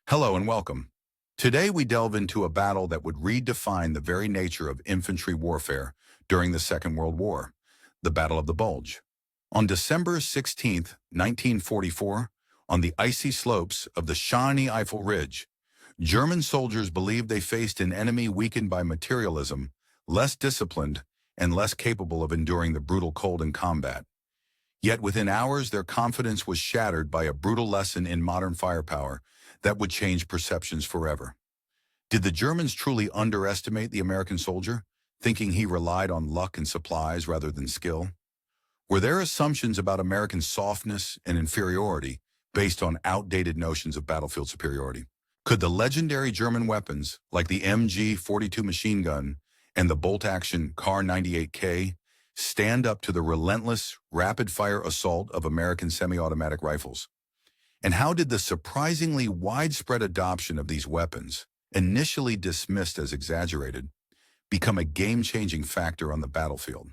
Hello and welcome. Today we delve into a battle that would redefine the very nature of infantry warfare during the Second World War, the Battle of the Bulge. On December 16, 1944, on the icy slopes of the Shawnee-Eifel Ridge, German soldiers believed they faced an enemy weakened by materialism, less disciplined, and less capable of enduring the brutal cold in combat. Yet within hours, their confidence was shattered by a brutal lesson in modern firepower that would change perceptions forever. Did the Germans truly underestimate the American soldier, thinking he relied on luck and supplies rather than skill? Were their assumptions about American softness and inferiority based on outdated notions of battlefield superiority? Could the legendary German weapons, like the MG-42 machine gun and the bolt-action Kar-98K, stand up to the relentless, rapid-fire assault of American semi-automatic rifles? And how did the surprisingly widespread adoption of these weapons, initially dismissed as exaggerated, become a game-changing factor on the battlefield?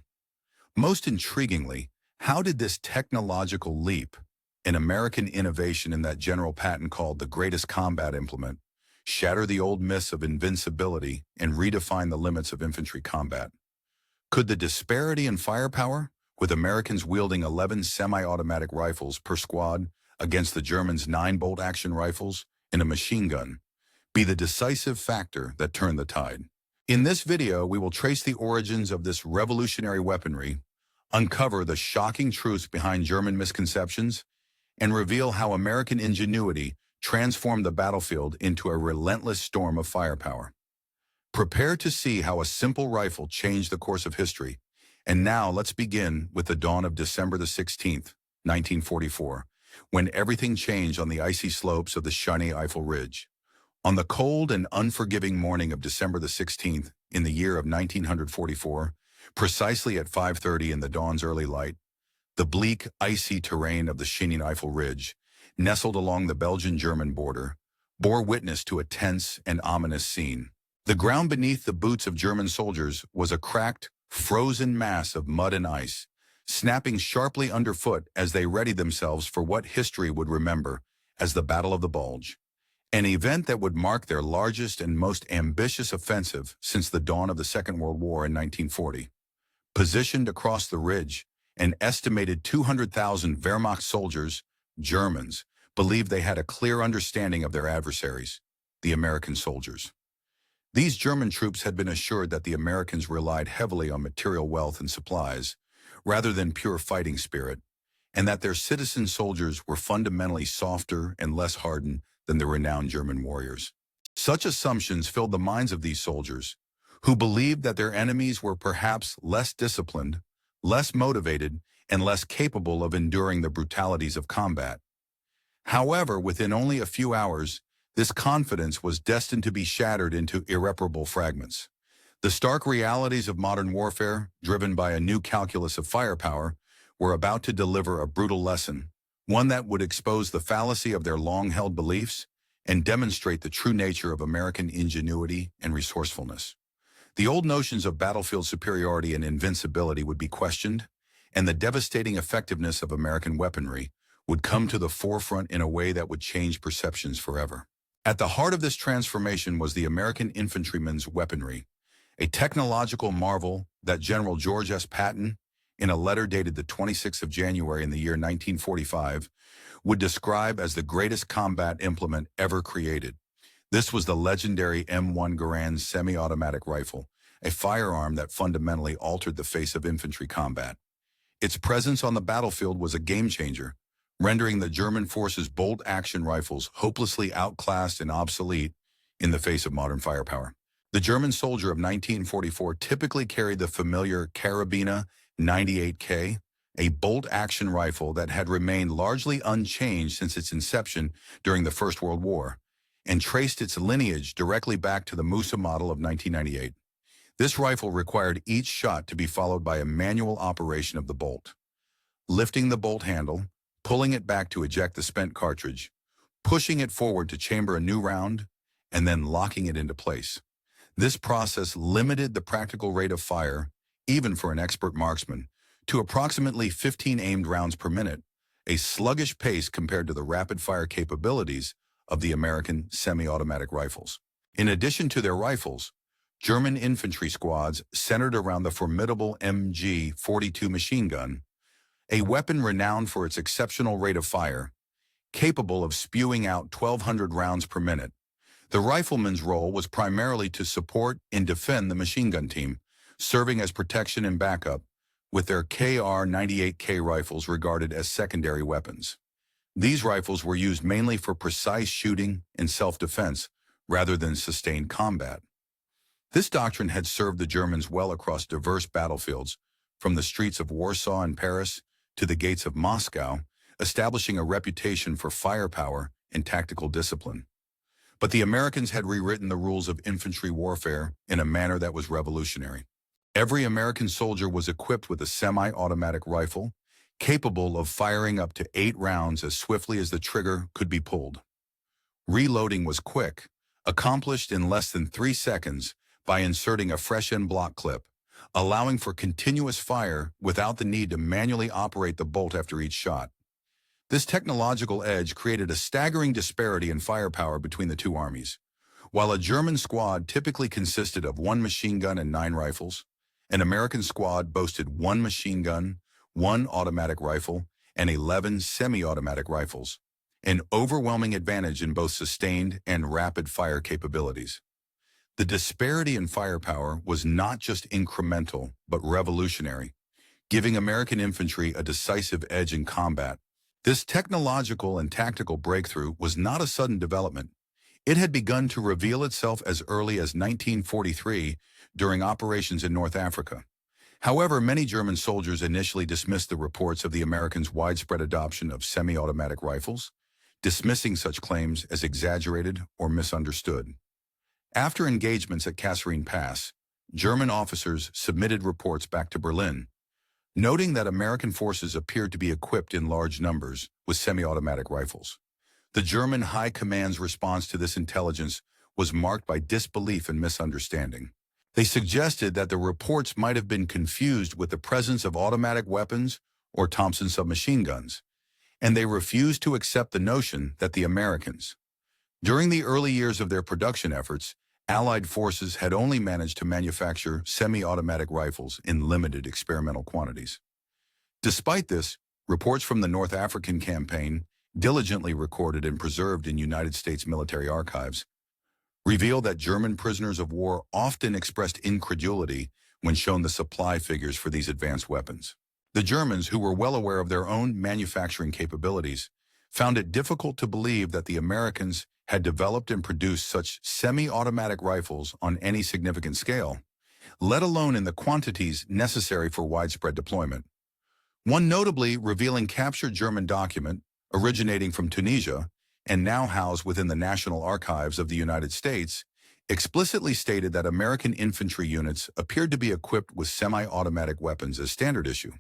Most intriguingly, how did this technological leap, an American innovation in that General Patton called the greatest combat implement, shatter the old myths of invincibility and redefine the limits of infantry combat? Could the disparity in firepower, with Americans wielding 11 semi-automatic rifles per squad against the Germans' 9 bolt-action rifles and a machine gun, be the decisive factor that turned the tide? In this video, we will trace the origins of this revolutionary weaponry, uncover the shocking truths behind German misconceptions, and reveal how American ingenuity transformed the battlefield into a relentless storm of firepower. Prepare to see how a simple rifle changed the course of history. And now let's begin with the dawn of December the 16th, 1944, when everything changed on the icy slopes of the Shawnee-Eifel Ridge. On the cold and unforgiving morning of December the 16th, in the year of 1944, precisely at 5:30 in the dawn's early light, the bleak, icy terrain of the Shawnee-Eifel Ridge, nestled along the Belgian-German border, bore witness to a tense and ominous scene. The ground beneath the boots of German soldiers was a cracked, frozen mass of mud and ice, snapping sharply underfoot as they readied themselves for what history would remember as the Battle of the Bulge, an event that would mark their largest and most ambitious offensive since the dawn of the Second World War in 1940. Positioned across the ridge, an estimated 200,000 Wehrmacht soldiers, Germans, believed they had a clear understanding of their adversaries, the American soldiers. These German troops had been assured that the Americans relied heavily on material wealth and supplies, rather than pure fighting spirit, and that their citizen soldiers were fundamentally softer and less hardened than the renowned German warriors. Such assumptions filled the minds of these soldiers, who believed that their enemies were perhaps less disciplined, less motivated, and less capable of enduring the brutalities of combat. However, within only a few hours, this confidence was destined to be shattered into irreparable fragments. The stark realities of modern warfare, driven by a new calculus of firepower, were about to deliver a brutal lesson, one that would expose the fallacy of their long-held beliefs and demonstrate the true nature of American ingenuity and resourcefulness. The old notions of battlefield superiority and invincibility would be questioned, and the devastating effectiveness of American weaponry would come to the forefront in a way that would change perceptions forever. At the heart of this transformation was the American infantryman's weaponry, a technological marvel that General George S. Patton, in a letter dated the 26th of January in the year 1945, would describe as the greatest combat implement ever created. This was the legendary M1 Garand semi-automatic rifle, a firearm that fundamentally altered the face of infantry combat. Its presence on the battlefield was a game-changer, rendering the German forces' bolt-action rifles hopelessly outclassed and obsolete in the face of modern firepower. The German soldier of 1944 typically carried the familiar Carabina 98K, a bolt-action rifle that had remained largely unchanged since its inception during the First World War, and traced its lineage directly back to the Musa model of 1998. This rifle required each shot to be followed by a manual operation of the bolt. Lifting the bolt handle, pulling it back to eject the spent cartridge, pushing it forward to chamber a new round, and then locking it into place. This process limited the practical rate of fire, even for an expert marksman, to approximately 15 aimed rounds per minute, a sluggish pace compared to the rapid-fire capabilities of the American semi-automatic rifles. In addition to their rifles, German infantry squads centered around the formidable MG-42 machine gun, a weapon renowned for its exceptional rate of fire, capable of spewing out 1,200 rounds per minute. The rifleman's role was primarily to support and defend the machine gun team, serving as protection and backup, with their KR-98K rifles regarded as secondary weapons. These rifles were used mainly for precise shooting and self-defense rather than sustained combat. This doctrine had served the Germans well across diverse battlefields, from the streets of Warsaw and Paris to the gates of Moscow, establishing a reputation for firepower and tactical discipline. But the Americans had rewritten the rules of infantry warfare in a manner that was revolutionary. Every American soldier was equipped with a semi-automatic rifle, capable of firing up to 8 rounds as swiftly as the trigger could be pulled. Reloading was quick, accomplished in less than 3 seconds by inserting a fresh-end block clip, allowing for continuous fire without the need to manually operate the bolt after each shot. This technological edge created a staggering disparity in firepower between the two armies. While a German squad typically consisted of 1 machine gun and 9 rifles, an American squad boasted 1 machine gun, 1 automatic rifle, and 11 semi-automatic rifles, an overwhelming advantage in both sustained and rapid fire capabilities. The disparity in firepower was not just incremental, but revolutionary, giving American infantry a decisive edge in combat. This technological and tactical breakthrough was not a sudden development. It had begun to reveal itself as early as 1943 during operations in North Africa. However, many German soldiers initially dismissed the reports of the Americans' widespread adoption of semi-automatic rifles, dismissing such claims as exaggerated or misunderstood. After engagements at Kasserine Pass, German officers submitted reports back to Berlin, noting that American forces appeared to be equipped in large numbers with semi-automatic rifles. The German High Command's response to this intelligence was marked by disbelief and misunderstanding. They suggested that the reports might have been confused with the presence of automatic weapons or Thompson submachine guns, and they refused to accept the notion that the Americans, during the early years of their production efforts, Allied forces had only managed to manufacture semi-automatic rifles in limited experimental quantities. Despite this, reports from the North African campaign, diligently recorded and preserved in United States military archives, reveal that German prisoners of war often expressed incredulity when shown the supply figures for these advanced weapons. The Germans, who were well aware of their own manufacturing capabilities, found it difficult to believe that the Americans had developed and produced such semi-automatic rifles on any significant scale, let alone in the quantities necessary for widespread deployment. One notably revealing captured German document, originating from Tunisia and now housed within the National Archives of the United States, explicitly stated that American infantry units appeared to be equipped with semi-automatic weapons as standard issue.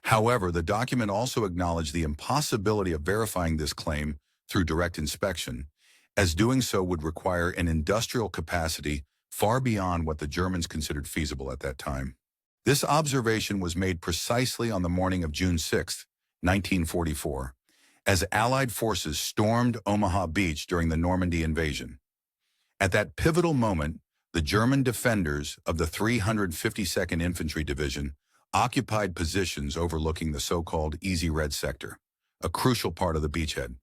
However, the document also acknowledged the impossibility of verifying this claim through direct inspection, as doing so would require an industrial capacity far beyond what the Germans considered feasible at that time. This observation was made precisely on the morning of June 6, 1944, as Allied forces stormed Omaha Beach during the Normandy invasion. At that pivotal moment, the German defenders of the 352nd Infantry Division occupied positions overlooking the so-called Easy Red Sector, a crucial part of the beachhead.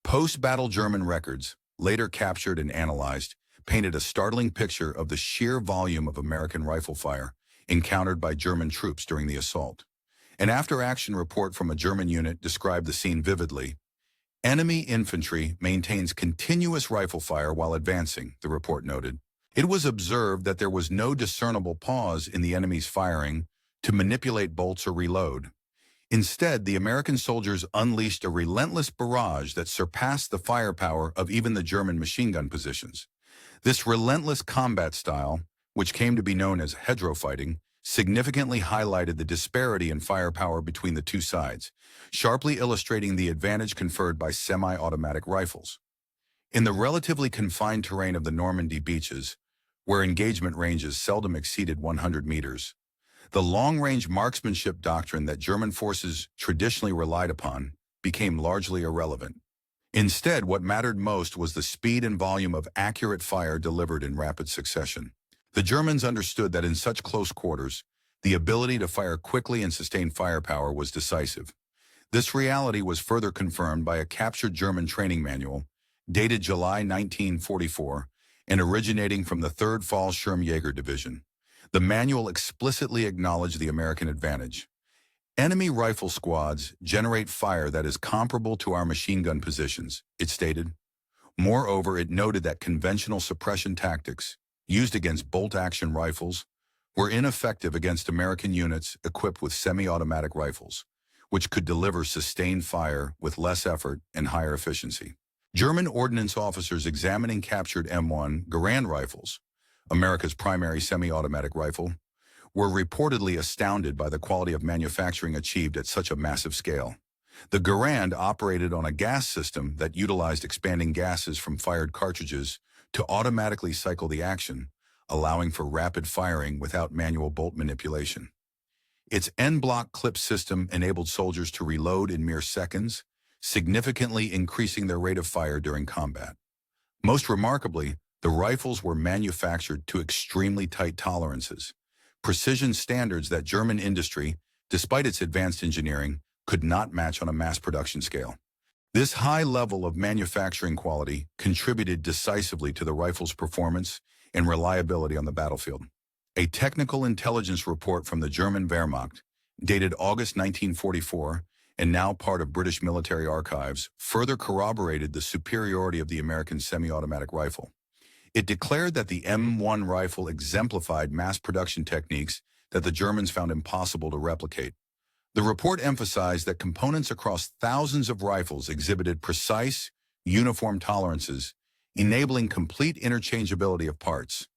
Post-battle German records, later captured and analyzed, painted a startling picture of the sheer volume of American rifle fire encountered by German troops during the assault. An after-action report from a German unit described the scene vividly. Enemy infantry maintains continuous rifle fire while advancing, the report noted. It was observed that there was no discernible pause in the enemy's firing to manipulate bolts or reload. Instead, the American soldiers unleashed a relentless barrage that surpassed the firepower of even the German machine gun positions. This relentless combat style, which came to be known as hedgerow fighting, significantly highlighted the disparity in firepower between the two sides, sharply illustrating the advantage conferred by semi-automatic rifles. In the relatively confined terrain of the Normandy beaches, where engagement ranges seldom exceeded 100 meters, the long-range marksmanship doctrine that German forces traditionally relied upon became largely irrelevant. Instead, what mattered most was the speed and volume of accurate fire delivered in rapid succession. The Germans understood that in such close quarters, the ability to fire quickly and sustain firepower was decisive. This reality was further confirmed by a captured German training manual, dated July 1944, and originating from the 3rd Fallschirmjäger Division. The manual explicitly acknowledged the American advantage. Enemy rifle squads generate fire that is comparable to our machine gun positions, it stated. Moreover, it noted that conventional suppression tactics, used against bolt-action rifles, were ineffective against American units equipped with semi-automatic rifles, which could deliver sustained fire with less effort and higher efficiency. German ordnance officers examining captured M1 Garand rifles, America's primary semi-automatic rifle, were reportedly astounded by the quality of manufacturing achieved at such a massive scale. The Garand operated on a gas system that utilized expanding gases from fired cartridges to automatically cycle the action, allowing for rapid firing without manual bolt manipulation. Its en-bloc clip system enabled soldiers to reload in mere seconds, significantly increasing their rate of fire during combat. Most remarkably, the rifles were manufactured to extremely tight tolerances, precision standards that German industry, despite its advanced engineering, could not match on a mass production scale. This high level of manufacturing quality contributed decisively to the rifle's performance and reliability on the battlefield. A technical intelligence report from the German Wehrmacht, dated August 1944, and now part of British military archives, further corroborated the superiority of the American semi-automatic rifle. It declared that the M1 rifle exemplified mass production techniques that the Germans found impossible to replicate. The report emphasized that components across thousands of rifles exhibited precise, uniform tolerances, enabling complete interchangeability of parts.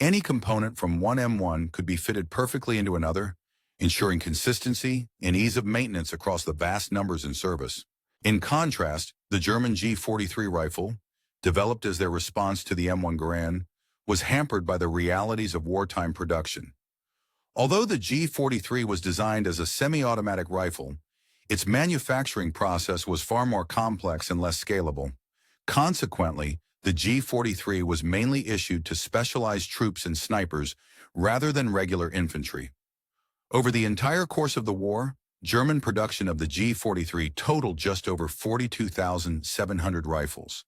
Any component from one M1 could be fitted perfectly into another, ensuring consistency and ease of maintenance across the vast numbers in service. In contrast, the German G43 rifle, developed as their response to the M1 Garand, was hampered by the realities of wartime production. Although the G43 was designed as a semi-automatic rifle, its manufacturing process was far more complex and less scalable. Consequently, the G43 was mainly issued to specialized troops and snipers rather than regular infantry. Over the entire course of the war, German production of the G43 totaled just over 42,700 rifles,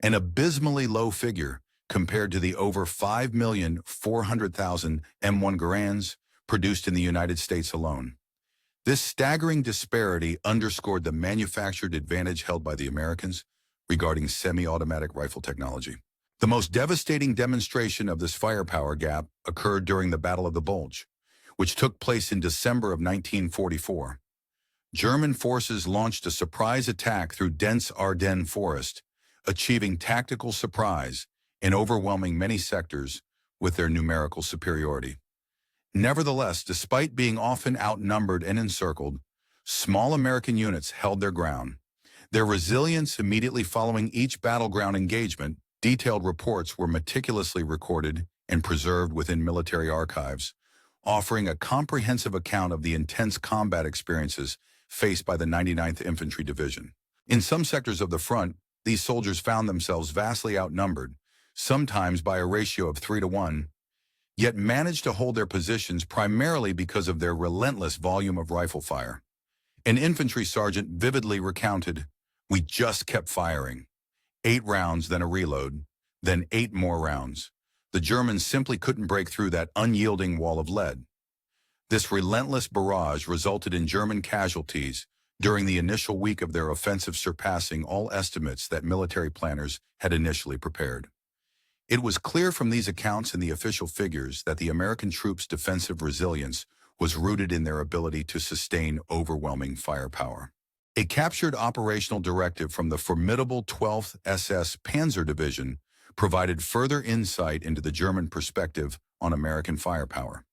an abysmally low figure compared to the over 5,400,000 M1 Garands produced in the United States alone. This staggering disparity underscored the manufactured advantage held by the Americans regarding semi-automatic rifle technology. The most devastating demonstration of this firepower gap occurred during the Battle of the Bulge, which took place in December of 1944. German forces launched a surprise attack through dense Ardennes forest, achieving tactical surprise and overwhelming many sectors with their numerical superiority. Nevertheless, despite being often outnumbered and encircled, small American units held their ground. Their resilience immediately following each battleground engagement, detailed reports were meticulously recorded and preserved within military archives, offering a comprehensive account of the intense combat experiences faced by the 99th Infantry Division. In some sectors of the front, these soldiers found themselves vastly outnumbered, sometimes by a ratio of 3-to-1, yet managed to hold their positions primarily because of their relentless volume of rifle fire. An infantry sergeant vividly recounted, "We just kept firing. 8 rounds, then a reload, then 8 more rounds. The Germans simply couldn't break through that unyielding wall of lead." This relentless barrage resulted in German casualties during the initial week of their offensive, surpassing all estimates that military planners had initially prepared. It was clear from these accounts and the official figures that the American troops' defensive resilience was rooted in their ability to sustain overwhelming firepower. A captured operational directive from the formidable 12th SS Panzer Division provided further insight into the German perspective on American firepower.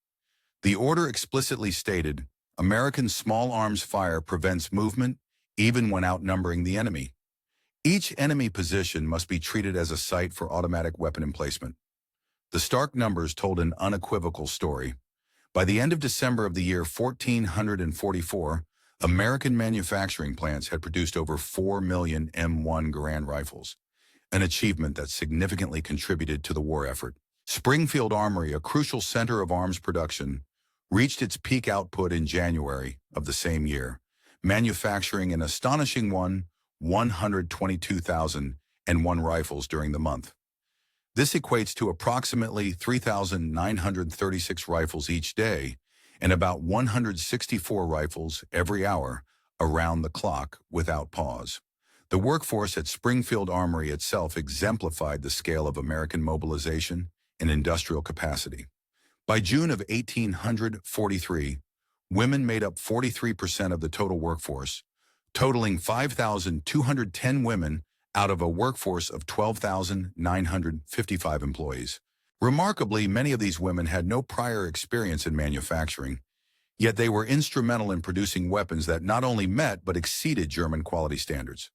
The order explicitly stated, "American small arms fire prevents movement even when outnumbering the enemy. Each enemy position must be treated as a site for automatic weapon emplacement." The stark numbers told an unequivocal story. By the end of December of the year 1444, American manufacturing plants had produced over 4 million M1 Garand rifles, an achievement that significantly contributed to the war effort. Springfield Armory, a crucial center of arms production, reached its peak output in January of the same year, manufacturing an astonishing 122,001 rifles during the month. This equates to approximately 3,936 rifles each day and about 164 rifles every hour around the clock without pause. The workforce at Springfield Armory itself exemplified the scale of American mobilization and industrial capacity. By June of 1843, women made up 43% of the total workforce, totaling 5,210 women out of a workforce of 12,955 employees. Remarkably, many of these women had no prior experience in manufacturing, yet they were instrumental in producing weapons that not only met but exceeded German quality standards.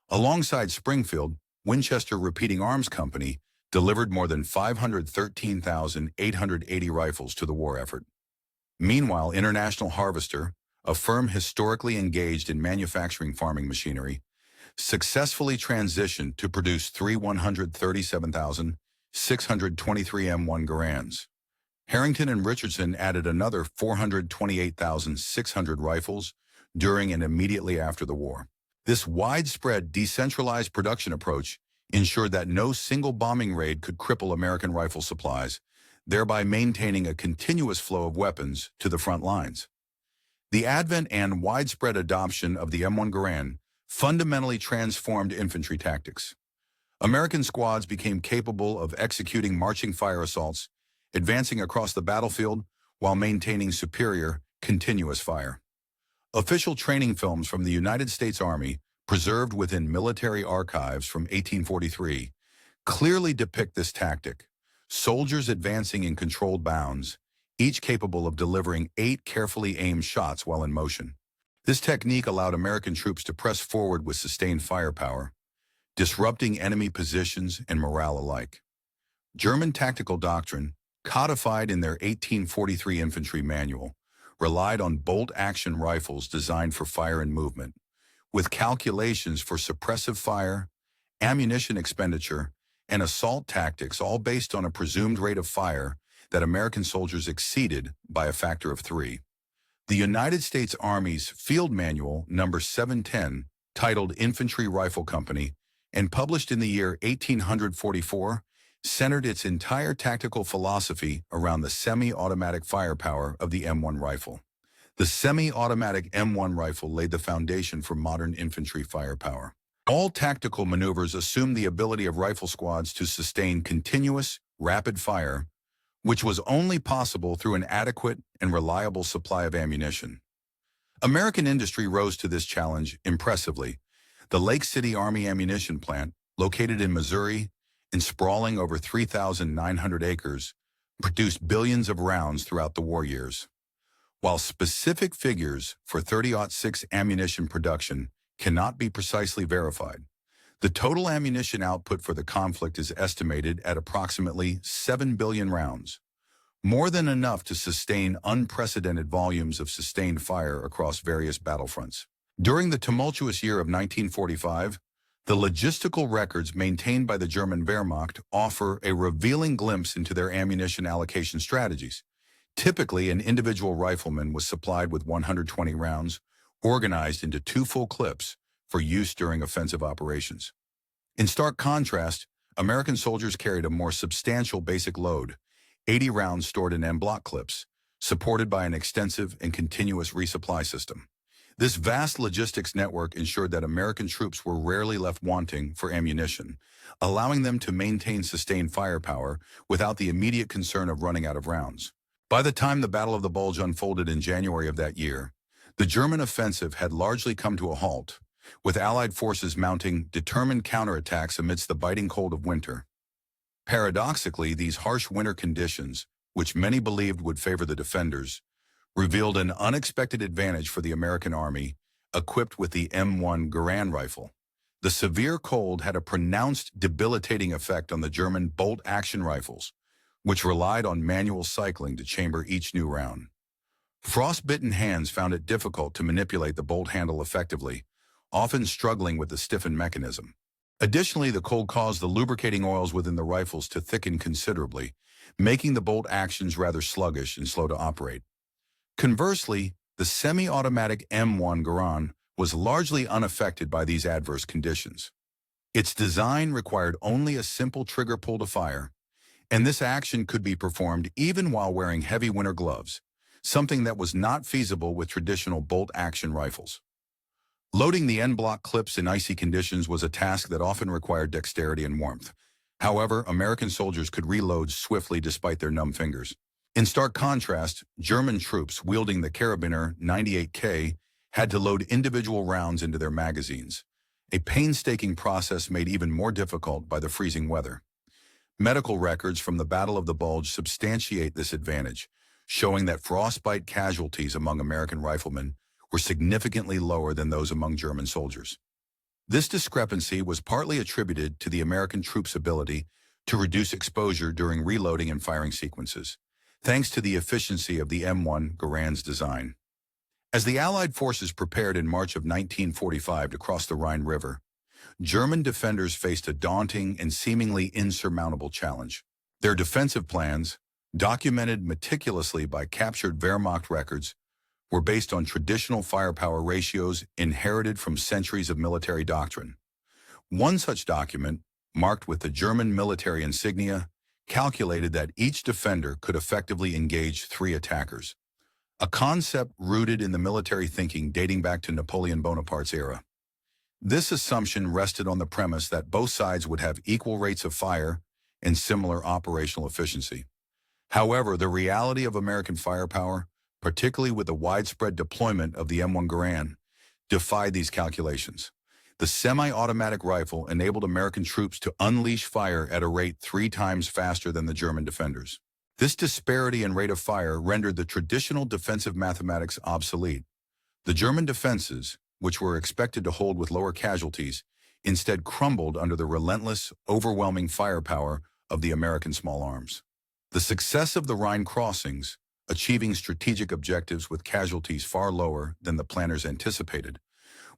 Alongside Springfield, Winchester Repeating Arms Company delivered more than 513,880 rifles to the war effort. Meanwhile, International Harvester, a firm historically engaged in manufacturing farming machinery, successfully transitioned to produce three 137,623 M1 Garands. Harrington and Richardson added another 428,600 rifles during and immediately after the war. This widespread, decentralized production approach ensured that no single bombing raid could cripple American rifle supplies, thereby maintaining a continuous flow of weapons to the front lines. The advent and widespread adoption of the M1 Garand fundamentally transformed infantry tactics. American squads became capable of executing marching fire assaults, advancing across the battlefield while maintaining superior, continuous fire. Official training films from the United States Army, preserved within military archives from 1843, clearly depict this tactic. Soldiers advancing in controlled bounds, each capable of delivering 8 carefully aimed shots while in motion. This technique allowed American troops to press forward with sustained firepower, disrupting enemy positions and morale alike. German tactical doctrine, codified in their 1843 infantry manual, relied on bolt-action rifles designed for fire and movement, with calculations for suppressive fire, ammunition expenditure, and assault tactics, all based on a presumed rate of fire that American soldiers exceeded by a factor of 3. The United States Army's Field Manual No. 710, titled Infantry Rifle Company, and published in the year 1844, centered its entire tactical philosophy around the semi-automatic firepower of the M1 rifle. The semi-automatic M1 rifle laid the foundation for modern infantry firepower. All tactical maneuvers assumed the ability of rifle squads to sustain continuous, rapid fire, which was only possible through an adequate and reliable supply of ammunition. American industry rose to this challenge impressively. The Lake City Army Ammunition Plant, located in Missouri and sprawling over 3,900 acres, produced billions of rounds throughout the war years. While specific figures for 30-06 ammunition production cannot be precisely verified, the total ammunition output for the conflict is estimated at approximately 7 billion rounds, more than enough to sustain unprecedented volumes of sustained fire across various battlefronts. During the tumultuous year of 1945, the logistical records maintained by the German Wehrmacht offer a revealing glimpse into their ammunition allocation strategies. Typically, an individual rifleman was supplied with 120 rounds, organized into 2 full clips for use during offensive operations. In stark contrast, American soldiers carried a more substantial basic load, 80 rounds stored in en bloc clips, supported by an extensive and continuous resupply system. This vast logistics network ensured that American troops were rarely left wanting for ammunition, allowing them to maintain sustained firepower without the immediate concern of running out of rounds. By the time the Battle of the Bulge unfolded in January of that year, the German offensive had largely come to a halt, with Allied forces mounting determined counterattacks amidst the biting cold of winter. Paradoxically, these harsh winter conditions, which many believed would favor the defenders, revealed an unexpected advantage for the American Army, equipped with the M1 Garand rifle. The severe cold had a pronounced debilitating effect on the German bolt-action rifles, which relied on manual cycling to chamber each new round. Frostbitten hands found it difficult to manipulate the bolt handle effectively, often struggling with the stiffened mechanism. Additionally, the cold caused the lubricating oils within the rifles to thicken considerably, making the bolt actions rather sluggish and slow to operate. Conversely, the semi-automatic M1 Garand was largely unaffected by these adverse conditions. Its design required only a simple trigger pull to fire, and this action could be performed even while wearing heavy winter gloves, something that was not feasible with traditional bolt-action rifles. Loading the end block clips in icy conditions was a task that often required dexterity and warmth. However, American soldiers could reload swiftly despite their numb fingers. In stark contrast, German troops wielding the Karabiner 98K had to load individual rounds into their magazines, a painstaking process made even more difficult by the freezing weather. Medical records from the Battle of the Bulge substantiate this advantage, showing that frostbite casualties among American riflemen were significantly lower than those among German soldiers. This discrepancy was partly attributed to the American troops' ability to reduce exposure during reloading and firing sequences, thanks to the efficiency of the M1 Garand's design. As the Allied forces prepared in March of 1945 to cross the Rhine River, German defenders faced a daunting and seemingly insurmountable challenge. Their defensive plans, documented meticulously by captured Wehrmacht records, were based on traditional firepower ratios inherited from centuries of military doctrine. One such document, marked with the German military insignia, calculated that each defender could effectively engage 3 attackers, a concept rooted in the military thinking dating back to Napoleon Bonaparte's era. This assumption rested on the premise that both sides would have equal rates of fire and similar operational efficiency. However, the reality of American firepower, particularly with the widespread deployment of the M1 Garand, defied these calculations. The semi-automatic rifle enabled American troops to unleash fire at a rate 3 times faster than the German defenders. This disparity in rate of fire rendered the traditional defensive mathematics obsolete. The German defenses, which were expected to hold with lower casualties, instead crumbled under the relentless, overwhelming firepower of the American small arms. The success of the Rhine crossings, achieving strategic objectives with casualties far lower than the planners anticipated,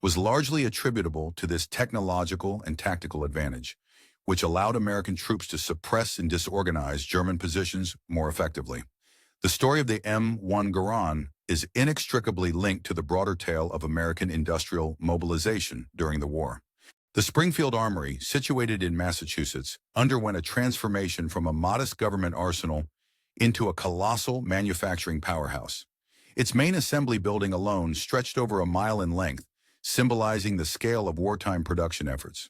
was largely attributable to this technological and tactical advantage, which allowed American troops to suppress and disorganize German positions more effectively. The story of the M1 Garand is inextricably linked to the broader tale of American industrial mobilization during the war. The Springfield Armory, situated in Massachusetts, underwent a transformation from a modest government arsenal into a colossal manufacturing powerhouse. Its main assembly building alone stretched over a mile in length, symbolizing the scale of wartime production efforts.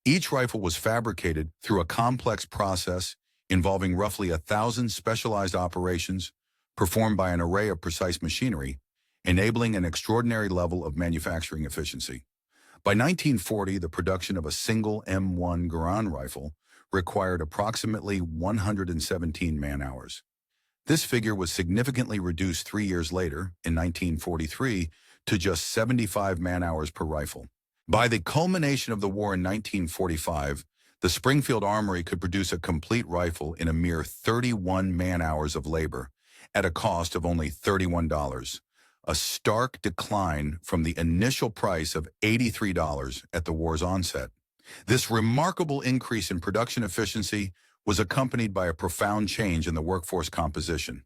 Each rifle was fabricated through a complex process involving roughly 1,000 specialized operations performed by an array of precise machinery, enabling an extraordinary level of manufacturing efficiency. By 1940, the production of a single M1 Garand rifle required approximately 117 man-hours. This figure was significantly reduced 3 years later, in 1943, to just 75 man-hours per rifle. By the culmination of the war in 1945, the Springfield Armory could produce a complete rifle in a mere 31 man-hours of labor, at a cost of only $31, a stark decline from the initial price of $83 at the war's onset. This remarkable increase in production efficiency was accompanied by a profound change in the workforce composition.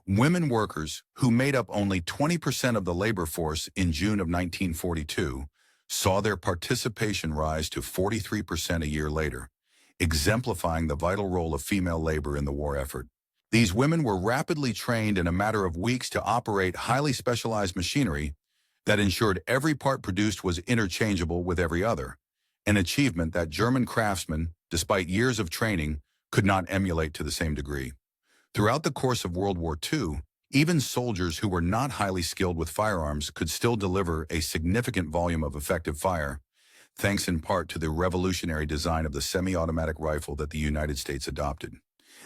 Women workers, who made up only 20% of the labor force in June of 1942, saw their participation rise to 43% a year later, exemplifying the vital role of female labor in the war effort. These women were rapidly trained in a matter of weeks to operate highly specialized machinery that ensured every part produced was interchangeable with every other, an achievement that German craftsmen, despite years of training, could not emulate to the same degree. Throughout the course of World War II, even soldiers who were not highly skilled with firearms could still deliver a significant volume of effective fire, thanks in part to the revolutionary design of the semi-automatic rifle that the United States adopted.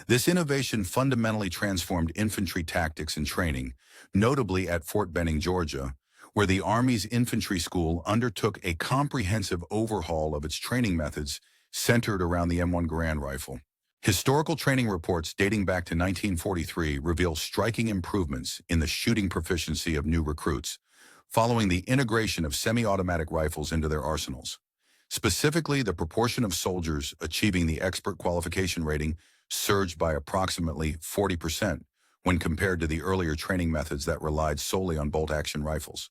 This innovation fundamentally transformed infantry tactics and training, notably at Fort Benning, Georgia, where the Army's infantry school undertook a comprehensive overhaul of its training methods centered around the M1 Garand rifle. Historical training reports dating back to 1943 reveal striking improvements in the shooting proficiency of new recruits, following the integration of semi-automatic rifles into their arsenals. Specifically, the proportion of soldiers achieving the expert qualification rating surged by approximately 40% when compared to the earlier training methods that relied solely on bolt-action rifles.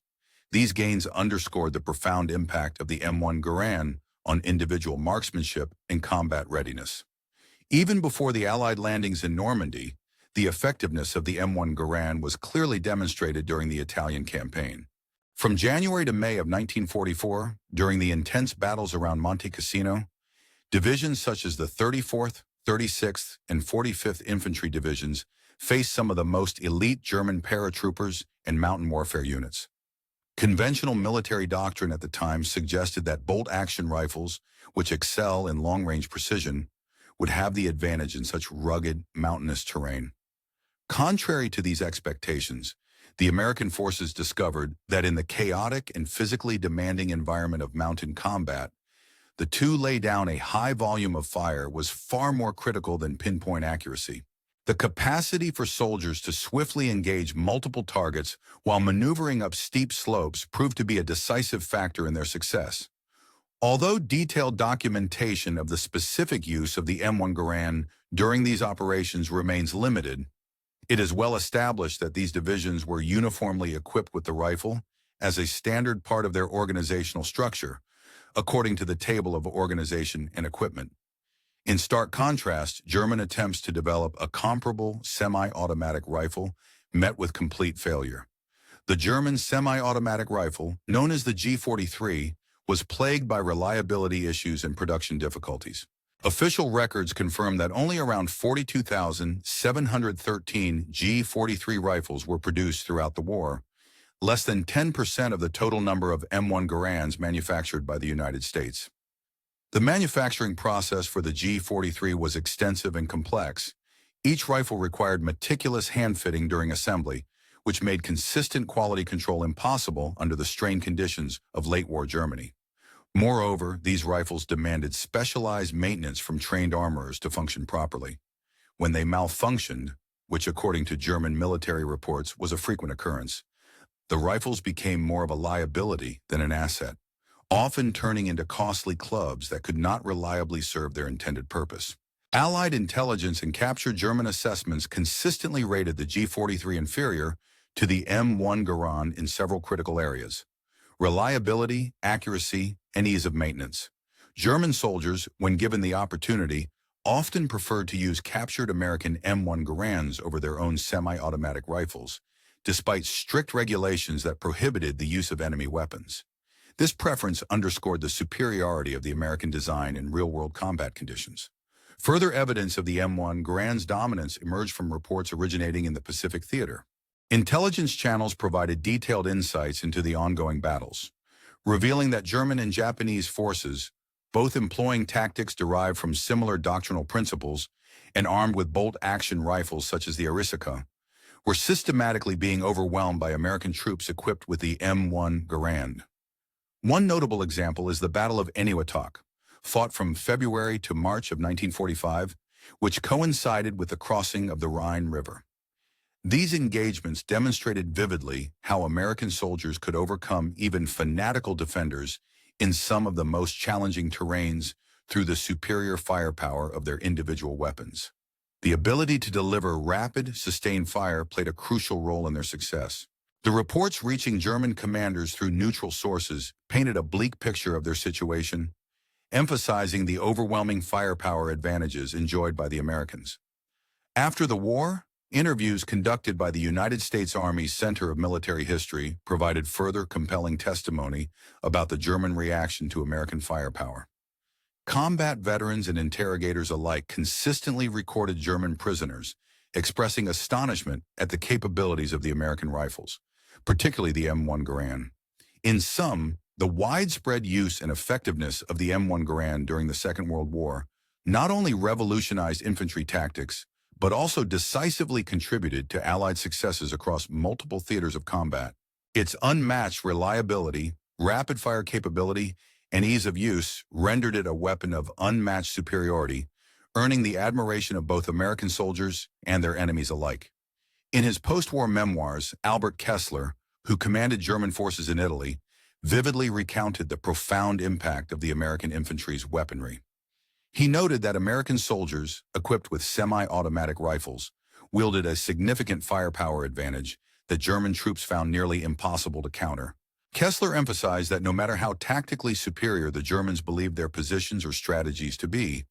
These gains underscored the profound impact of the M1 Garand on individual marksmanship and combat readiness. Even before the Allied landings in Normandy, the effectiveness of the M1 Garand was clearly demonstrated during the Italian campaign. From January to May of 1944, during the intense battles around Monte Cassino, divisions such as the 34th, 36th, and 45th Infantry Divisions faced some of the most elite German paratroopers and mountain warfare units. Conventional military doctrine at the time suggested that bolt-action rifles, which excel in long-range precision, would have the advantage in such rugged, mountainous terrain. Contrary to these expectations, the American forces discovered that in the chaotic and physically demanding environment of mountain combat, the two lay down a high volume of fire was far more critical than pinpoint accuracy. The capacity for soldiers to swiftly engage multiple targets while maneuvering up steep slopes proved to be a decisive factor in their success. Although detailed documentation of the specific use of the M1 Garand during these operations remains limited, it is well established that these divisions were uniformly equipped with the rifle as a standard part of their organizational structure, according to the Table of Organization and Equipment. In stark contrast, German attempts to develop a comparable semi-automatic rifle met with complete failure. The German semi-automatic rifle, known as the G43, was plagued by reliability issues and production difficulties. Official records confirm that only around 42,713 G43 rifles were produced throughout the war, less than 10% of the total number of M1 Garands manufactured by the United States. The manufacturing process for the G43 was extensive and complex. Each rifle required meticulous hand-fitting during assembly, which made consistent quality control impossible under the strained conditions of late-war Germany. Moreover, these rifles demanded specialized maintenance from trained armorers to function properly. When they malfunctioned, which according to German military reports was a frequent occurrence, the rifles became more of a liability than an asset, often turning into costly clubs that could not reliably serve their intended purpose. Allied intelligence and captured German assessments consistently rated the G43 inferior to the M1 Garand in several critical areas: reliability, accuracy, and ease of maintenance. German soldiers, when given the opportunity, often preferred to use captured American M1 Garands over their own semi-automatic rifles, despite strict regulations that prohibited the use of enemy weapons. This preference underscored the superiority of the American design in real-world combat conditions. Further evidence of the M1 Garand's dominance emerged from reports originating in the Pacific Theater. Intelligence channels provided detailed insights into the ongoing battles, revealing that German and Japanese forces, both employing tactics derived from similar doctrinal principles and armed with bolt-action rifles such as the Arisaka, were systematically being overwhelmed by American troops equipped with the M1 Garand. One notable example is the Battle of Eniwetok, fought from February to March of 1945, which coincided with the crossing of the Rhine River. These engagements demonstrated vividly how American soldiers could overcome even fanatical defenders in some of the most challenging terrains through the superior firepower of their individual weapons. The ability to deliver rapid, sustained fire played a crucial role in their success. The reports reaching German commanders through neutral sources painted a bleak picture of their situation, emphasizing the overwhelming firepower advantages enjoyed by the Americans. After the war, interviews conducted by the United States Army Center of Military History provided further compelling testimony about the German reaction to American firepower. Combat veterans and interrogators alike consistently recorded German prisoners expressing astonishment at the capabilities of the American rifles, particularly the M1 Garand. In sum, the widespread use and effectiveness of the M1 Garand during the Second World War not only revolutionized infantry tactics, but also decisively contributed to Allied successes across multiple theaters of combat. Its unmatched reliability, rapid-fire capability, and ease of use rendered it a weapon of unmatched superiority, earning the admiration of both American soldiers and their enemies alike. In his post-war memoirs, Albert Kessler, who commanded German forces in Italy, vividly recounted the profound impact of the American infantry's weaponry. He noted that American soldiers, equipped with semi-automatic rifles, wielded a significant firepower advantage that German troops found nearly impossible to counter. Kessler emphasized that no matter how tactically superior the Germans believed their positions or strategies to be,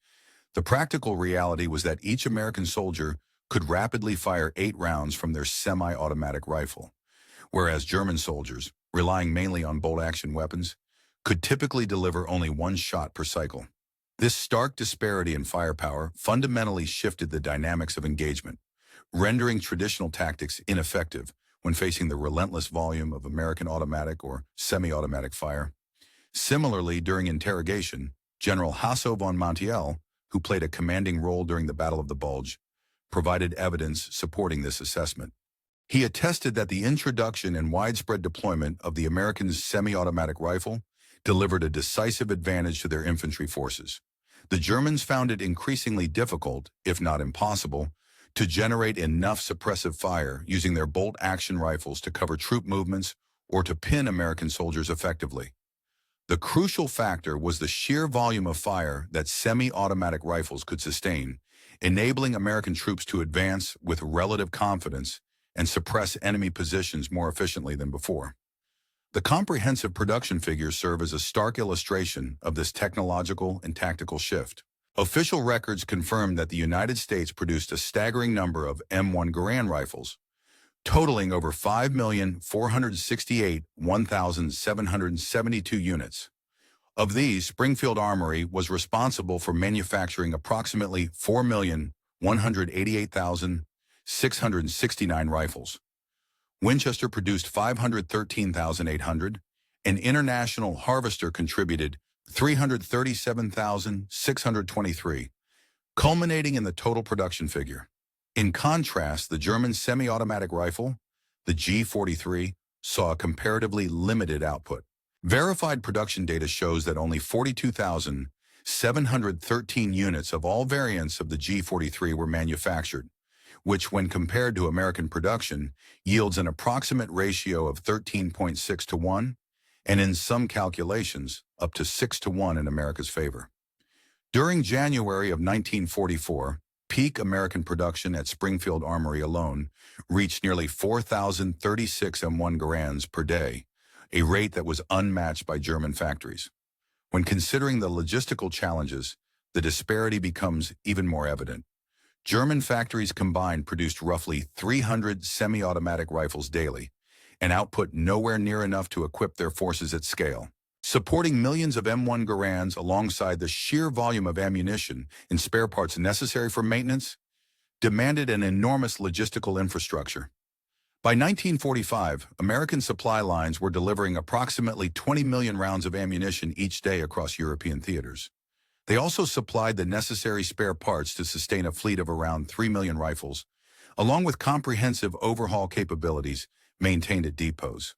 the practical reality was that each American soldier could rapidly fire 8 rounds from their semi-automatic rifle, whereas German soldiers, relying mainly on bolt-action weapons, could typically deliver only 1 shot per cycle. This stark disparity in firepower fundamentally shifted the dynamics of engagement, rendering traditional tactics ineffective when facing the relentless volume of American automatic or semi-automatic fire. Similarly, during interrogation, General Hasso von Montiel, who played a commanding role during the Battle of the Bulge, provided evidence supporting this assessment. He attested that the introduction and widespread deployment of the American semi-automatic rifle delivered a decisive advantage to their infantry forces. The Germans found it increasingly difficult, if not impossible, to generate enough suppressive fire using their bolt-action rifles to cover troop movements or to pin American soldiers effectively. The crucial factor was the sheer volume of fire that semi-automatic rifles could sustain, enabling American troops to advance with relative confidence and suppress enemy positions more efficiently than before. The comprehensive production figures serve as a stark illustration of this technological and tactical shift. Official records confirm that the United States produced a staggering number of M1 Garand rifles, totaling over 5,468,1,772 units. Of these, Springfield Armory was responsible for manufacturing approximately 4,188,669 rifles. Winchester produced 513,800, and International Harvester contributed 337,623, culminating in the total production figure. In contrast, the German semi-automatic rifle, the G43, saw a comparatively limited output. Verified production data shows that only 42,713 units of all variants of the G43 were manufactured, which, when compared to American production, yields an approximate ratio of 13.6 to 1, and in some calculations, up to 6 to 1 in America's favor. During January of 1944, peak American production at Springfield Armory alone reached nearly 4,036 M1 Garands per day, a rate that was unmatched by German factories. When considering the logistical challenges, the disparity becomes even more evident. German factories combined produced roughly 300 semi-automatic rifles daily, an output nowhere near enough to equip their forces at scale. Supporting millions of M1 Garands alongside the sheer volume of ammunition and spare parts necessary for maintenance demanded an enormous logistical infrastructure. By 1945, American supply lines were delivering approximately 20 million rounds of ammunition each day across European theaters. They also supplied the necessary spare parts to sustain a fleet of around 3 million rifles, along with comprehensive overhaul capabilities maintained at depots.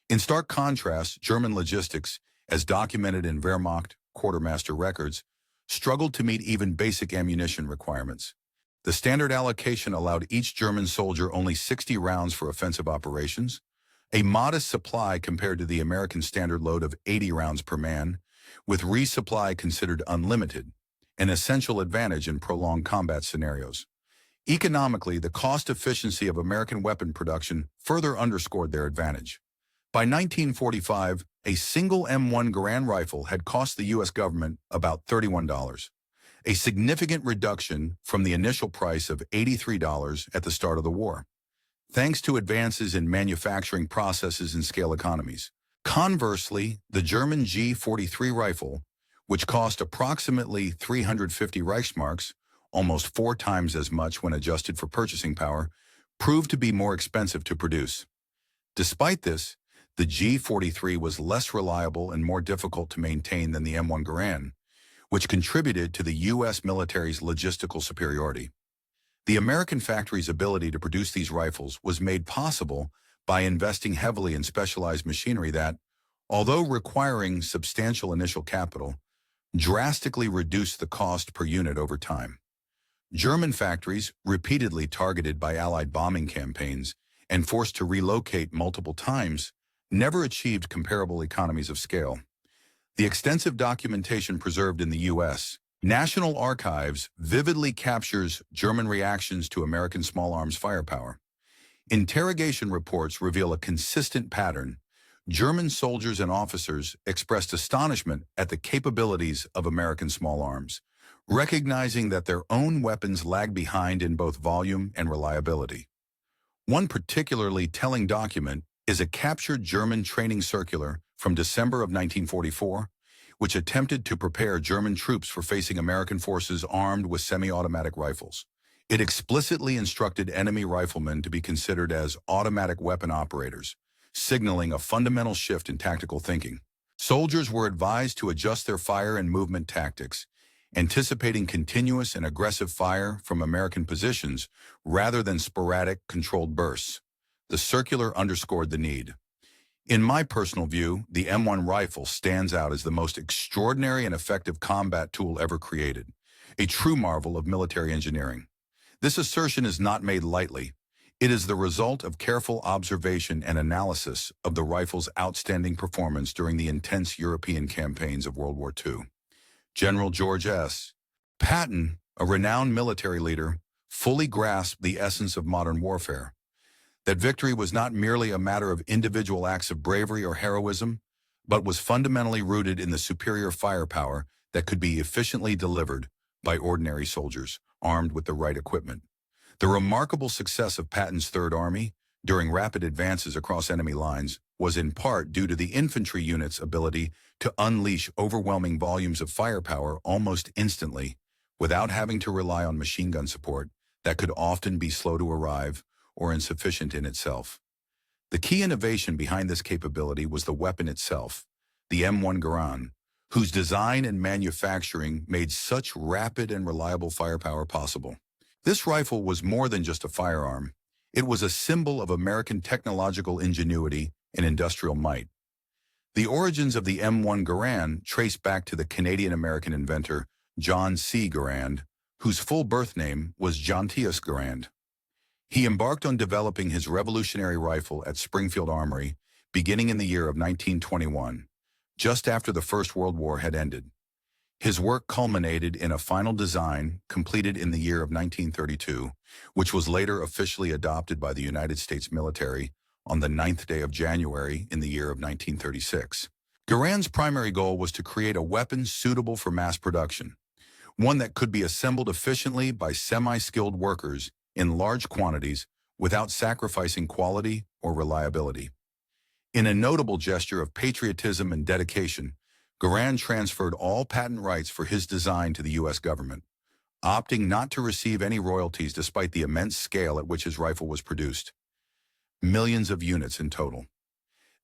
In stark contrast, German logistics, as documented in Wehrmacht quartermaster records, struggled to meet even basic ammunition requirements. The standard allocation allowed each German soldier only 60 rounds for offensive operations, a modest supply compared to the American standard load of 80 rounds per man, with resupply considered unlimited, an essential advantage in prolonged combat scenarios. Economically, the cost efficiency of American weapon production further underscored their advantage. By 1945, a single M1 Garand rifle had cost the U.S. government about $31, a significant reduction from the initial price of $83 at the start of the war, thanks to advances in manufacturing processes and scale economies. Conversely, the German G43 rifle, which cost approximately 350 Reichsmarks, almost 4 times as much when adjusted for purchasing power, proved to be more expensive to produce. Despite this, the G43 was less reliable and more difficult to maintain than the M1 Garand, which contributed to the U.S. military's logistical superiority. The American factory's ability to produce these rifles was made possible by investing heavily in specialized machinery that, although requiring substantial initial capital, drastically reduced the cost per unit over time. German factories, repeatedly targeted by Allied bombing campaigns and forced to relocate multiple times, never achieved comparable economies of scale. The extensive documentation preserved in the U.S. National Archives vividly captures German reactions to American small arms firepower. Interrogation reports reveal a consistent pattern. German soldiers and officers expressed astonishment at the capabilities of American small arms, recognizing that their own weapons lag behind in both volume and reliability. One particularly telling document is a captured German training circular from December of 1944, which attempted to prepare German troops for facing American forces armed with semi-automatic rifles. It explicitly instructed enemy riflemen to be considered as automatic weapon operators, signaling a fundamental shift in tactical thinking. Soldiers were advised to adjust their fire and movement tactics, anticipating continuous and aggressive fire from American positions rather than sporadic, controlled bursts. The circular underscored the need. In my personal view, the M1 rifle stands out as the most extraordinary and effective combat tool ever created, a true marvel of military engineering. This assertion is not made lightly. It is the result of careful observation and analysis of the rifle's outstanding performance during the intense European campaigns of World War II. General George S. Patton, a renowned military leader, fully grasped the essence of modern warfare. That victory was not merely a matter of individual acts of bravery or heroism, but was fundamentally rooted in the superior firepower that could be efficiently delivered by ordinary soldiers, armed with the right equipment. The remarkable success of Patton's Third Army during rapid advances across enemy lines was in part due to the infantry unit's ability to unleash overwhelming volumes of firepower almost instantly, without having to rely on machine gun support that could often be slow to arrive or insufficient in itself. The key innovation behind this capability was the weapon itself, the M1 Garand, whose design and manufacturing made such rapid and reliable firepower possible. This rifle was more than just a firearm. It was a symbol of American technological ingenuity and industrial might. The origins of the M1 Garand trace back to the Canadian-American inventor John C. Garand, whose full birth name was Jontius Garand. He embarked on developing his revolutionary rifle at Springfield Armory beginning in the year of 1921, just after the First World War had ended. His work culminated in a final design completed in the year of 1932, which was later officially adopted by the United States military on the 9th day of January in the year of 1936. Garand's primary goal was to create a weapon suitable for mass production, one that could be assembled efficiently by semi-skilled workers in large quantities without sacrificing quality or reliability. In a notable gesture of patriotism and dedication, Garand transferred all patent rights for his design to the U.S. government, opting not to receive any royalties despite the immense scale at which his rifle was produced. Millions of units in total.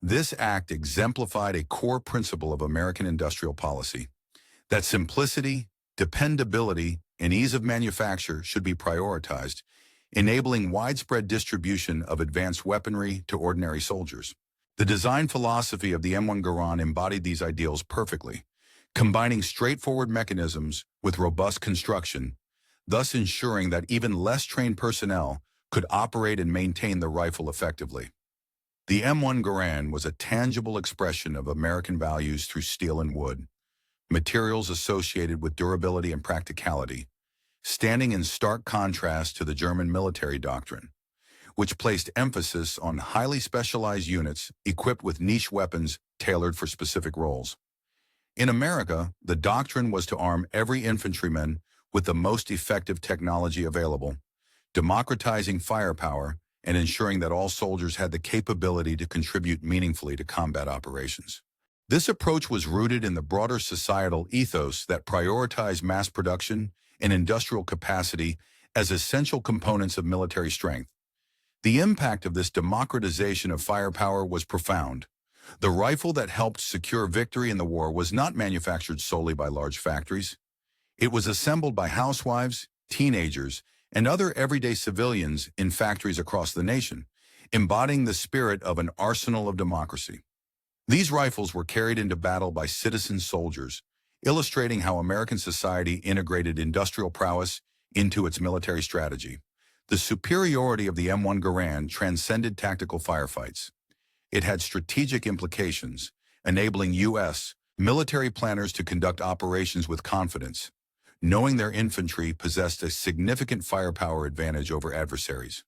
This act exemplified a core principle of American industrial policy, that simplicity, dependability, and ease of manufacture should be prioritized, enabling widespread distribution of advanced weaponry to ordinary soldiers. The design philosophy of the M1 Garand embodied these ideals perfectly, combining straightforward mechanisms with robust construction, thus ensuring that even less trained personnel could operate and maintain the rifle effectively. The M1 Garand was a tangible expression of American values through steel and wood, materials associated with durability and practicality, standing in stark contrast to the German military doctrine, which placed emphasis on highly specialized units equipped with niche weapons tailored for specific roles. In America, the doctrine was to arm every infantryman with the most effective technology available, democratizing firepower and ensuring that all soldiers had the capability to contribute meaningfully to combat operations. This approach was rooted in the broader societal ethos that prioritized mass production and industrial capacity as essential components of military strength. The impact of this democratization of firepower was profound. The rifle that helped secure victory in the war was not manufactured solely by large factories. It was assembled by housewives, teenagers, and other everyday civilians in factories across the nation, embodying the spirit of an arsenal of democracy. These rifles were carried into battle by citizen soldiers, illustrating how American society integrated industrial prowess into its military strategy. The superiority of the M1 Garand transcended tactical firefights. It had strategic implications, enabling U.S. military planners to conduct operations with confidence, knowing their infantry possessed a significant firepower advantage over adversaries.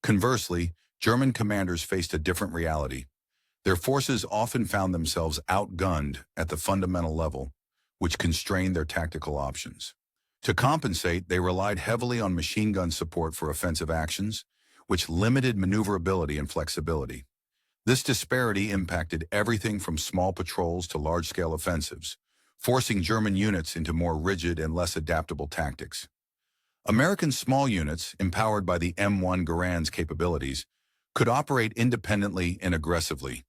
Conversely, German commanders faced a different reality. Their forces often found themselves outgunned at the fundamental level, which constrained their tactical options. To compensate, they relied heavily on machine gun support for offensive actions, which limited maneuverability and flexibility. This disparity impacted everything from small patrols to large-scale offensives, forcing German units into more rigid and less adaptable tactics. American small units, empowered by the M1 Garand's capabilities, could operate independently and aggressively,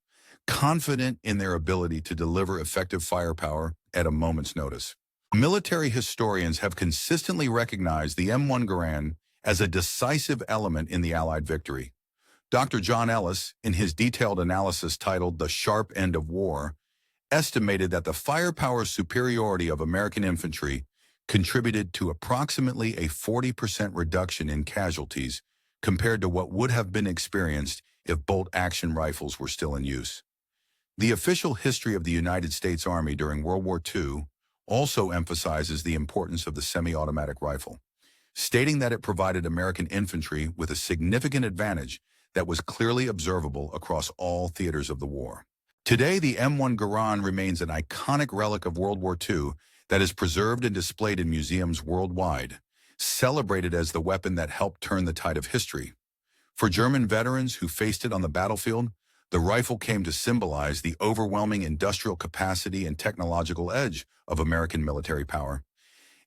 confident in their ability to deliver effective firepower at a moment's notice. Military historians have consistently recognized the M1 Garand as a decisive element in the Allied victory. Dr. John Ellis, in his detailed analysis titled The Sharp End of War, estimated that the firepower superiority of American infantry contributed to approximately a 40% reduction in casualties compared to what would have been experienced if bolt-action rifles were still in use. The official history of the United States Army during World War II also emphasizes the importance of the semi-automatic rifle, stating that it provided American infantry with a significant advantage that was clearly observable across all theaters of the war. Today, the M1 Garand remains an iconic relic of World War II that is preserved and displayed in museums worldwide, celebrated as the weapon that helped turn the tide of history. For German veterans who faced it on the battlefield, the rifle came to symbolize the overwhelming industrial capacity and technological edge of American military power,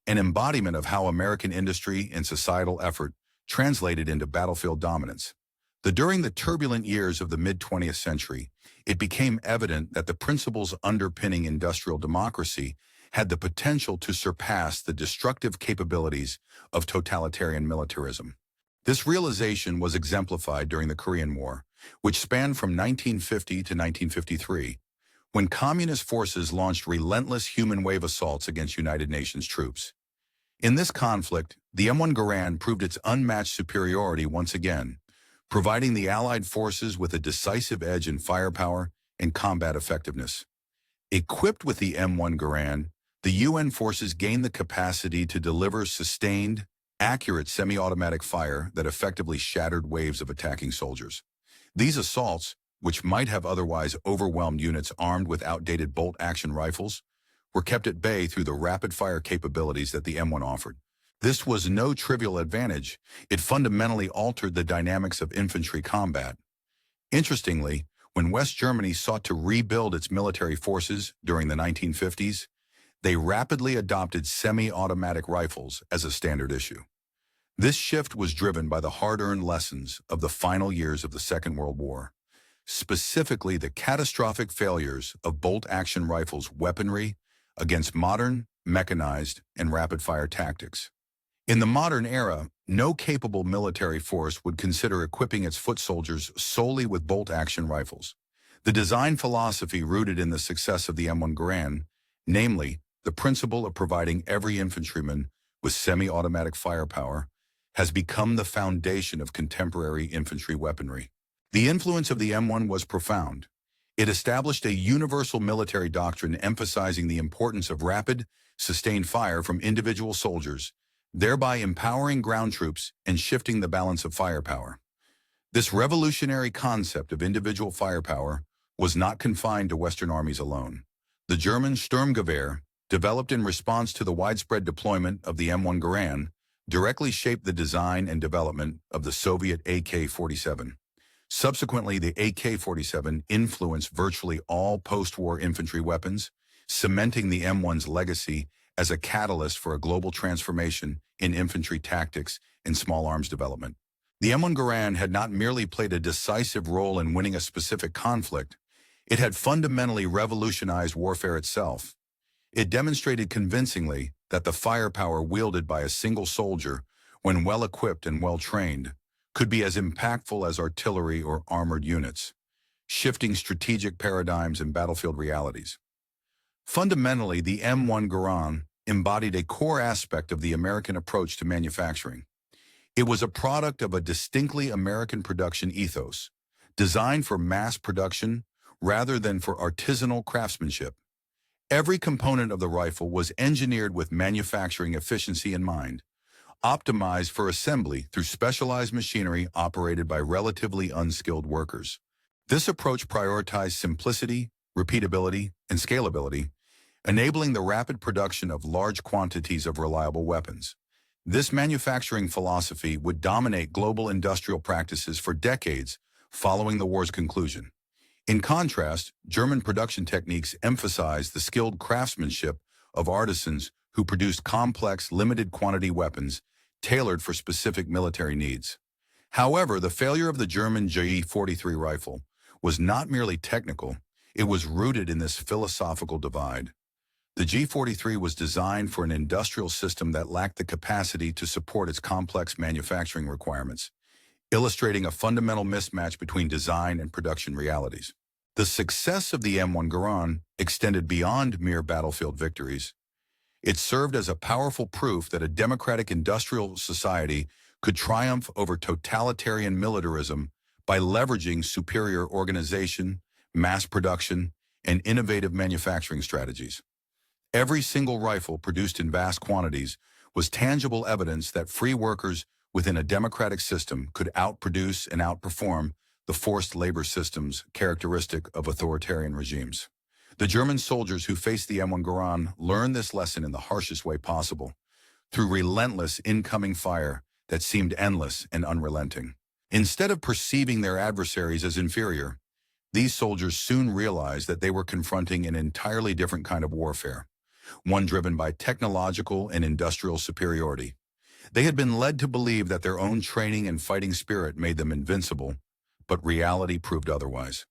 an embodiment of how American industry and societal effort translated into battlefield dominance. During the turbulent years of the mid-20th century, it became evident that the principles underpinning industrial democracy had the potential to surpass the destructive capabilities of totalitarian militarism. This realization was exemplified during the Korean War, which spanned from 1950 to 1953, when communist forces launched relentless human wave assaults against United Nations troops. In this conflict, the M1 Garand proved its unmatched superiority once again, providing the Allied forces with a decisive edge in firepower and combat effectiveness. Equipped with the M1 Garand, the UN forces gained the capacity to deliver sustained, accurate semi-automatic fire that effectively shattered waves of attacking soldiers. These assaults, which might have otherwise overwhelmed units armed with outdated bolt-action rifles, were kept at bay through the rapid-fire capabilities that the M1 offered. This was no trivial advantage. It fundamentally altered the dynamics of infantry combat. Interestingly, when West Germany sought to rebuild its military forces during the 1950s, they rapidly adopted semi-automatic rifles as a standard issue. This shift was driven by the hard-earned lessons of the final years of the Second World War, specifically the catastrophic failures of bolt-action rifles' weaponry against modern, mechanized, and rapid-fire tactics. In the modern era, no capable military force would consider equipping its foot soldiers solely with bolt-action rifles. The design philosophy rooted in the success of the M1 Garand, namely, the principle of providing every infantryman with semi-automatic firepower, has become the foundation of contemporary infantry weaponry. The influence of the M1 was profound. It established a universal military doctrine emphasizing the importance of rapid, sustained fire from individual soldiers, thereby empowering ground troops and shifting the balance of firepower. This revolutionary concept of individual firepower was not confined to Western armies alone. The German Sturmgewehr, developed in response to the widespread deployment of the M1 Garand, directly shaped the design and development of the Soviet AK-47. Subsequently, the AK-47 influenced virtually all post-war infantry weapons, cementing the M1's legacy as a catalyst for a global transformation in infantry tactics and small arms development. The M1 Garand had not merely played a decisive role in winning a specific conflict, it had fundamentally revolutionized warfare itself. It demonstrated convincingly that the firepower wielded by a single soldier, when well-equipped and well-trained, could be as impactful as artillery or armored units, shifting strategic paradigms and battlefield realities. Fundamentally, the M1 Garand embodied a core aspect of the American approach to manufacturing. It was a product of a distinctly American production ethos, designed for mass production rather than for artisanal craftsmanship. Every component of the rifle was engineered with manufacturing efficiency in mind, optimized for assembly through specialized machinery operated by relatively unskilled workers. This approach prioritized simplicity, repeatability, and scalability, enabling the rapid production of large quantities of reliable weapons. This manufacturing philosophy would dominate global industrial practices for decades following the war's conclusion. In contrast, German production techniques emphasized the skilled craftsmanship of artisans who produced complex, limited-quantity weapons tailored for specific military needs. However, the failure of the German G43 rifle was not merely technical, it was rooted in this philosophical divide. The G43 was designed for an industrial system that lacked the capacity to support its complex manufacturing requirements, illustrating a fundamental mismatch between design and production realities. The success of the M1 Garand extended beyond mere battlefield victories. It served as a powerful proof that a democratic industrial society could triumph over totalitarian militarism by leveraging superior organization, mass production, and innovative manufacturing strategies. Every single rifle produced in vast quantities was tangible evidence that free workers within a democratic system could outproduce and outperform the forced labor systems characteristic of authoritarian regimes. The German soldiers who faced the M1 Garand learned this lesson in the harshest way possible, through relentless incoming fire that seemed endless and unrelenting. Instead of perceiving their adversaries as inferior, these soldiers soon realized that they were confronting an entirely different kind of warfare, one driven by technological and industrial superiority. They had been led to believe that their own training and fighting spirit made them invincible, but reality proved otherwise.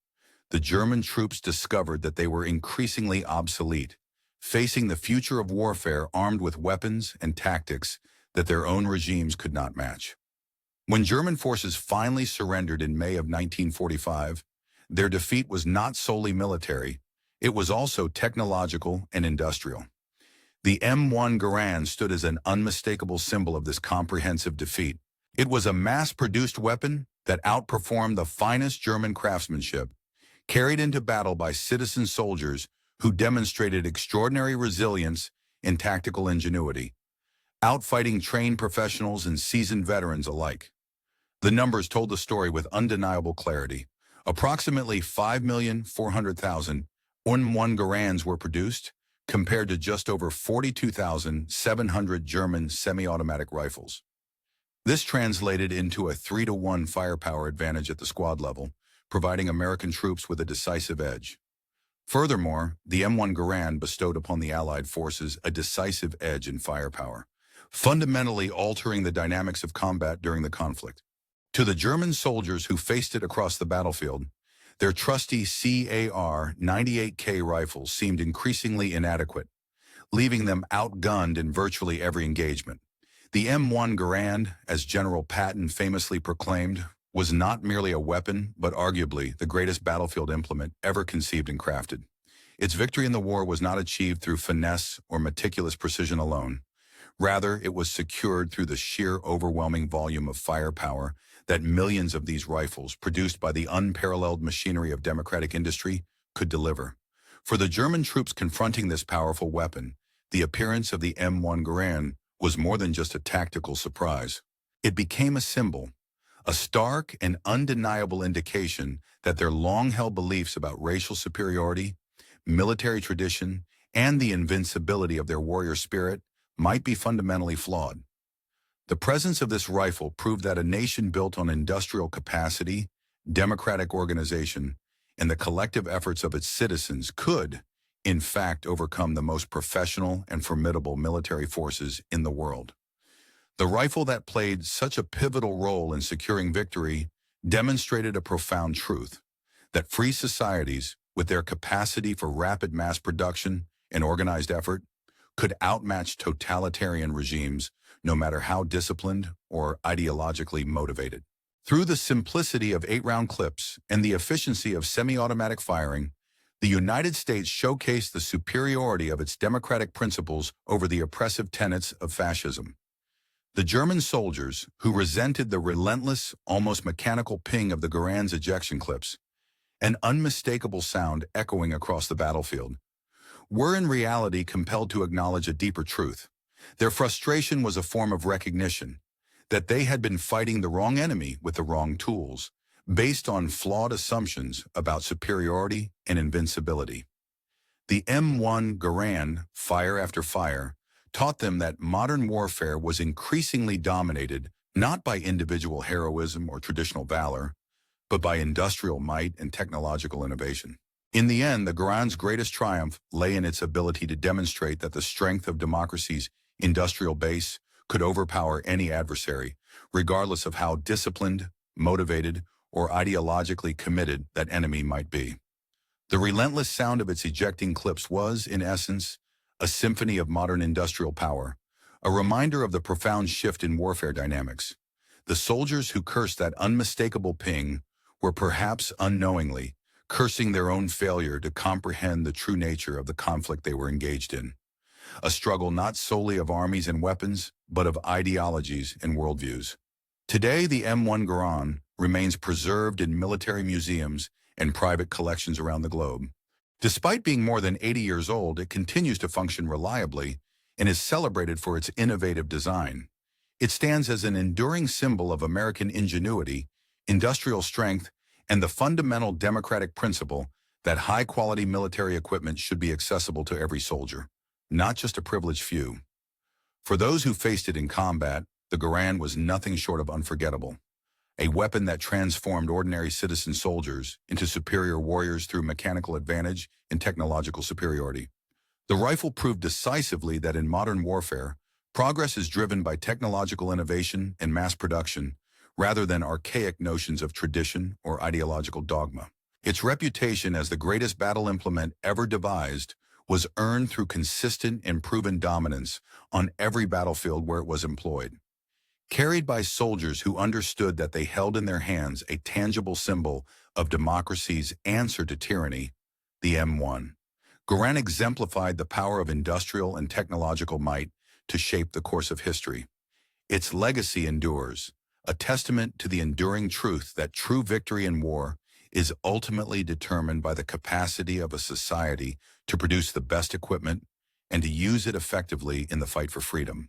The German troops discovered that they were increasingly obsolete, facing the future of warfare armed with weapons and tactics that their own regimes could not match. When German forces finally surrendered in May of 1945, their defeat was not solely military, it was also technological and industrial. The M1 Garand stood as an unmistakable symbol of this comprehensive defeat. It was a mass-produced weapon that outperformed the finest German craftsmanship, carried into battle by citizen soldiers who demonstrated extraordinary resilience and tactical ingenuity, outfighting trained professionals and seasoned veterans alike. The numbers told the story with undeniable clarity. Approximately 5,400,000 M1 Garands were produced, compared to just over 42,700 German semi-automatic rifles. This translated into a 3-to-1 firepower advantage at the squad level, providing American troops with a decisive edge. Furthermore, the M1 Garand bestowed upon the Allied forces a decisive edge in firepower, fundamentally altering the dynamics of combat during the conflict. To the German soldiers who faced it across the battlefield, their trusty CAR-98K rifles seemed increasingly inadequate, leaving them outgunned in virtually every engagement. The M1 Garand, as General Patton famously proclaimed, was not merely a weapon, but arguably the greatest battlefield implement ever conceived and crafted. Its victory in the war was not achieved through finesse or meticulous precision alone. Rather, it was secured through the sheer overwhelming volume of firepower that millions of these rifles, produced by the unparalleled machinery of democratic industry, could deliver. For the German troops confronting this powerful weapon, the appearance of the M1 Garand was more than just a tactical surprise. It became a symbol, a stark and undeniable indication that their long-held beliefs about racial superiority, military tradition, and the invincibility of their warrior spirit might be fundamentally flawed. The presence of this rifle proved that a nation built on industrial capacity, democratic organization, and the collective efforts of its citizens could, in fact, overcome the most professional and formidable military forces in the world. The rifle that played such a pivotal role in securing victory demonstrated a profound truth, that free societies, with their capacity for rapid mass production and organized effort, could outmatch totalitarian regimes, no matter how disciplined or ideologically motivated. Through the simplicity of 8-round clips and the efficiency of semi-automatic firing, The United States showcased the superiority of its democratic principles over the oppressive tenets of fascism. The German soldiers, who resented the relentless, almost mechanical ping of the Garand's ejection clips, an unmistakable sound echoing across the battlefield, were in reality compelled to acknowledge a deeper truth. Their frustration was a form of recognition that they had been fighting the wrong enemy with the wrong tools, based on flawed assumptions about superiority and invincibility. The M1 Garand, fire after fire, taught them that modern warfare was increasingly dominated not by individual heroism or traditional valor, but by industrial might and technological innovation. In the end, the Garand's greatest triumph lay in its ability to demonstrate that the strength of democracy's industrial base could overpower any adversary, regardless of how disciplined, motivated, or ideologically committed that enemy might be. The relentless sound of its ejecting clips was, in essence, a symphony of modern industrial power, a reminder of the profound shift in warfare dynamics. The soldiers who cursed that unmistakable ping were perhaps unknowingly cursing their own failure to comprehend the true nature of the conflict they were engaged in. A struggle not solely of armies and weapons, but of ideologies and worldviews. Today, the M1 Garand remains preserved in military museums and private collections around the globe. Despite being more than 80 years old, it continues to function reliably and is celebrated for its innovative design. It stands as an enduring symbol of American ingenuity, industrial strength, and the fundamental democratic principle that high-quality military equipment should be accessible to every soldier, not just a privileged few. For those who faced it in combat, the Garand was nothing short of unforgettable, a weapon that transformed ordinary citizen soldiers into superior warriors through mechanical advantage and technological superiority. The rifle proved decisively that in modern warfare, progress is driven by technological innovation and mass production, rather than archaic notions of tradition or ideological dogma. Its reputation as the greatest battle implement ever devised was earned through consistent and proven dominance on every battlefield where it was employed. Carried by soldiers who understood that they held in their hands a tangible symbol of democracy's answer to tyranny, the M1. Garand exemplified the power of industrial and technological might to shape the course of history. Its legacy endures, a testament to the enduring truth that true victory in war is ultimately determined by the capacity of a society to produce the best equipment and to use it effectively in the fight for freedom.